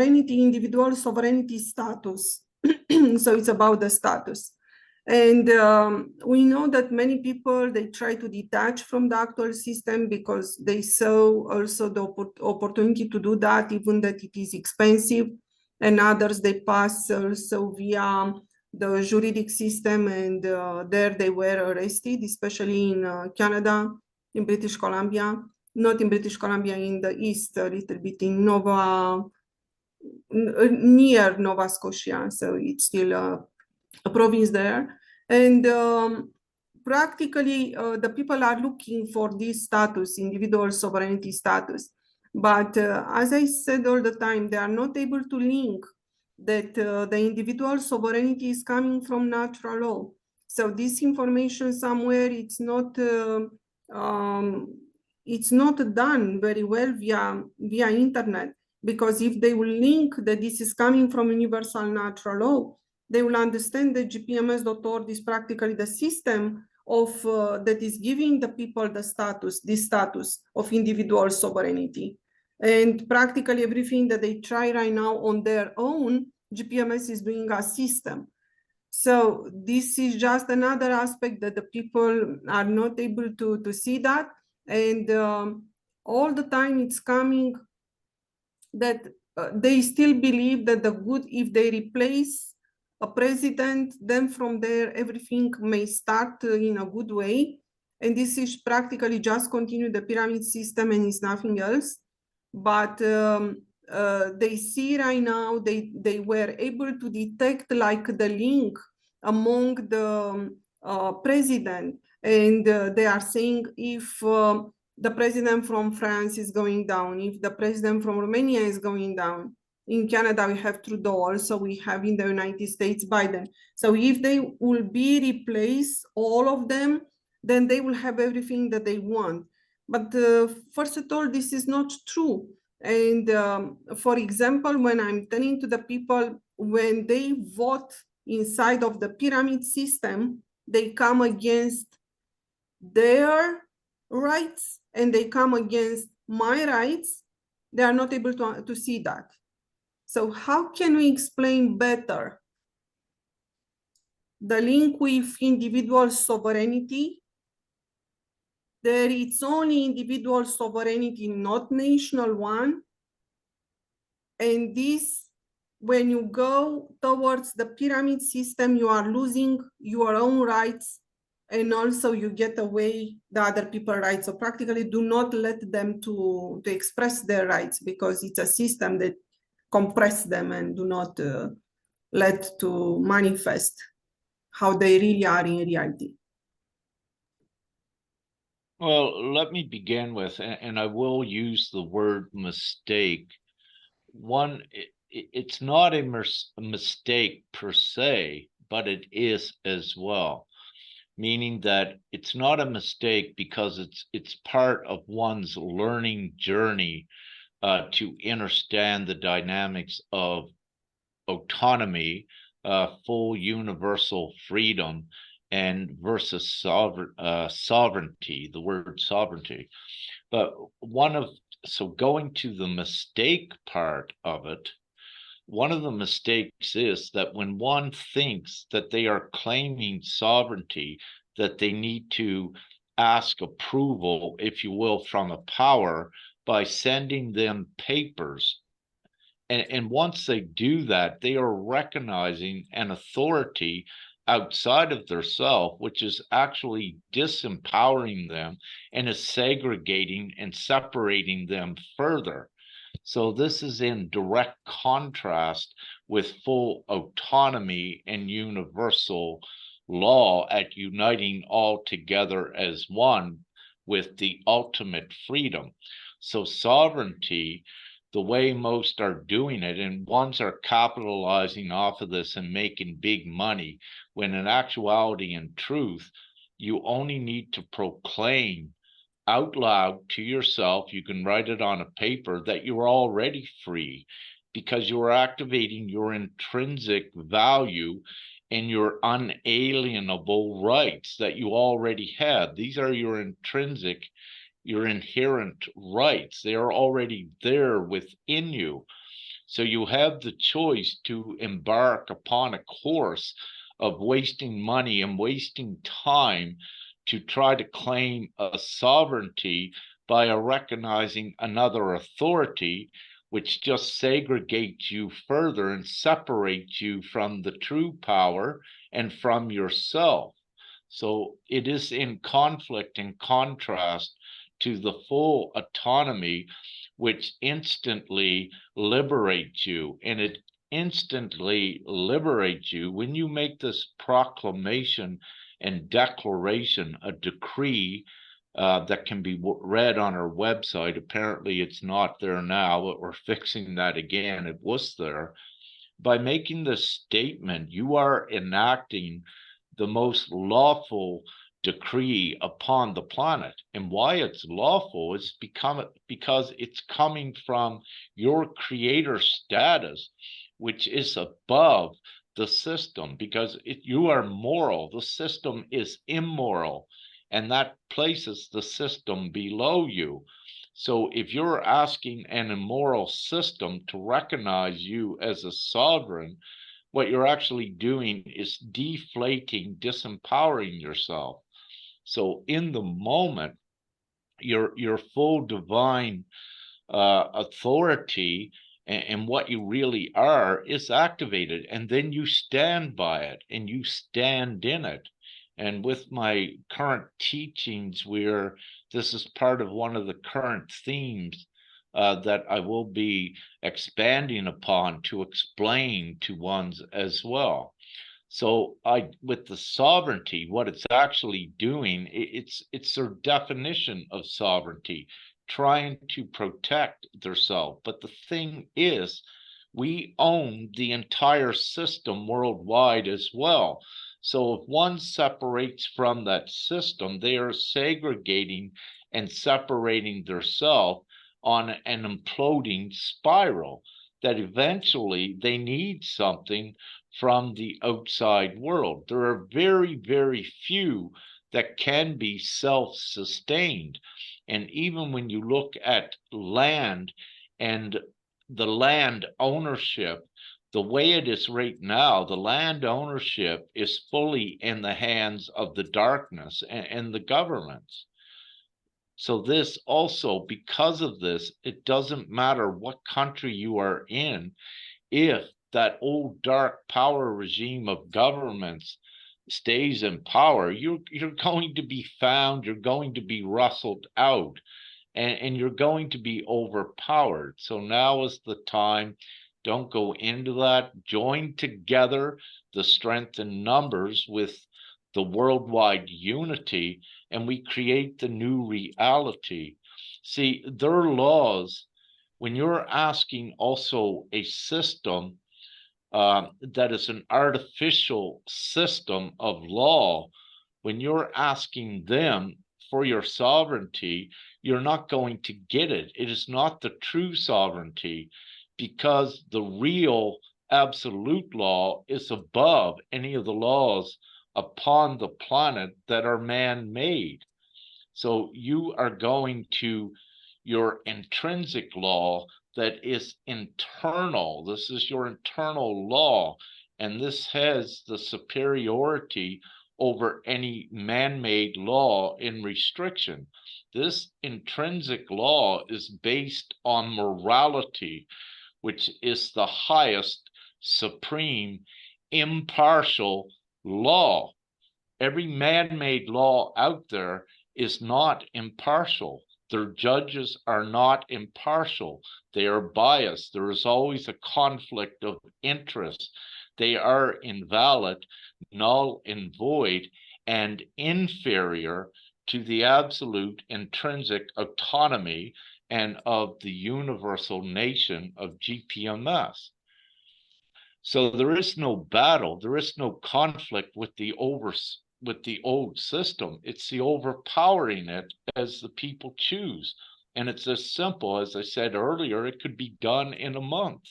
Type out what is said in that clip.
individual sovereignty status. So it's about the status. And we know that many people, they try to detach from the actual system because they saw also the opportunity to do that, even that it is expensive. And others, they pass also via the juridic system, and there they were arrested, especially in Canada, in British Columbia, not in British Columbia, in the east, a little bit in near Nova Scotia, so it's still a province there. And practically the people are looking for this status, individual sovereignty status. But as I said all the time, they are not able to link that the individual sovereignty is coming from natural law. So this information somewhere, it's not done very well via internet, because if they will link that this is coming from universal natural law, they will understand that Gpms.world is practically the system of that is giving the people this status of individual sovereignty. And practically everything that they try right now on their own, GPMS is doing a system. So this is just another aspect that the people are not able to see that. And all the time it's coming that they still believe that the good, if they replace a president, then from there everything may start in a good way. And this is practically just continue the pyramid system and is nothing else. But they see right now, they were able to detect like the link among the president, and they are saying if the president from France is going down, if the president from Romania is going down. In Canada, we have Trudeau, also we have in the United States, Biden. So if they will be replaced, all of them, then they will have everything that they want. But first of all, this is not true. And for example, when I'm telling to the people, when they vote inside of the pyramid system, they come against their rights and they come against my rights, they are not able to see that. So how can we explain better the link with individual sovereignty? There it's only individual sovereignty, not national one. And this, when you go towards the pyramid system, you are losing your own rights, and also you get away the other people's rights. So practically do not let them to express their rights, because it's a system that compress them and do not let to manifest how they really are in reality. Well, let me begin with, and I will use the word mistake. One, it's not a mistake per se, but it is as well. Meaning that it's not a mistake because it's part of one's learning journey to understand the dynamics of autonomy, full universal freedom, and versus sovereignty, the word sovereignty. But so going to the mistake part of it, one of the mistakes is that when one thinks that they are claiming sovereignty, that they need to ask approval, if you will, from a power by sending them papers. And once they do that, they are recognizing an authority outside of their self, which is actually disempowering them and is segregating and separating them further. So this is in direct contrast with full autonomy and universal law at uniting all together as one with the ultimate freedom. So sovereignty, the way most are doing it, and ones are capitalizing off of this and making big money, when in actuality and truth, you only need to proclaim out loud to yourself, you can write it on a paper, that you are already free, because you are activating your intrinsic value and your unalienable rights that you already had. These are your intrinsic, your inherent rights. They are already there within you. So you have the choice to embark upon a course of wasting money and wasting time to try to claim a sovereignty by recognizing another authority, which just segregates you further and separates you from the true power and from yourself. So it is in conflict and contrast to the full autonomy, which instantly liberates you. And it instantly liberates you when you make this proclamation and declaration, a decree that can be read on our website. Apparently, it's not there now, but we're fixing that again. It was there. By making this statement, you are enacting the most lawful decree upon the planet. And why it's lawful is because it's coming from your creator status, which is above the system, because you are moral, the system is immoral, and that places the system below you. So if you're asking an immoral system to recognize you as a sovereign, what you're actually doing is deflating, disempowering yourself. So in the moment, your full divine authority and what you really are is activated, and then you stand by it and you stand in it. And with my current teachings, where this is part of one of the current themes that I will be expanding upon to explain to ones as well. So with the sovereignty, what it's actually doing, it's their definition of sovereignty, trying to protect themselves. But the thing is, we own the entire system worldwide as well. So if one separates from that system, they are segregating and separating themselves on an imploding spiral that eventually they need something from the outside world. There are very, very few that can be self-sustained. And even when you look at land and the land ownership, the way it is right now, the land ownership is fully in the hands of the darkness and the governments. So this also, because of this, it doesn't matter what country you are in, if that old dark power regime of governments stays in power, you're going to be found, you're going to be rustled out, and you're going to be overpowered. So now is the time. Don't go into that. Join together the strength in numbers with the worldwide unity, and we create the new reality. See, their laws, when you're asking also a system that is an artificial system of law, when you're asking them for your sovereignty, you're not going to get it. It is not the true sovereignty, because the real absolute law is above any of the laws upon the planet that are man-made. So you are going to your intrinsic law that is internal. This is your internal law, and this has the superiority over any man-made law in restriction. This intrinsic law is based on morality, which is the highest, supreme, impartial law. Every man-made law out there is not impartial. Their judges are not impartial. They are biased. There is always a conflict of interest. They are invalid, null and void, and inferior to the absolute intrinsic autonomy and of the universal nation of GPMS. So there is no battle, there is no conflict with the old system. It's the overpowering it as the people choose. And it's as simple as I said earlier, it could be done in a month.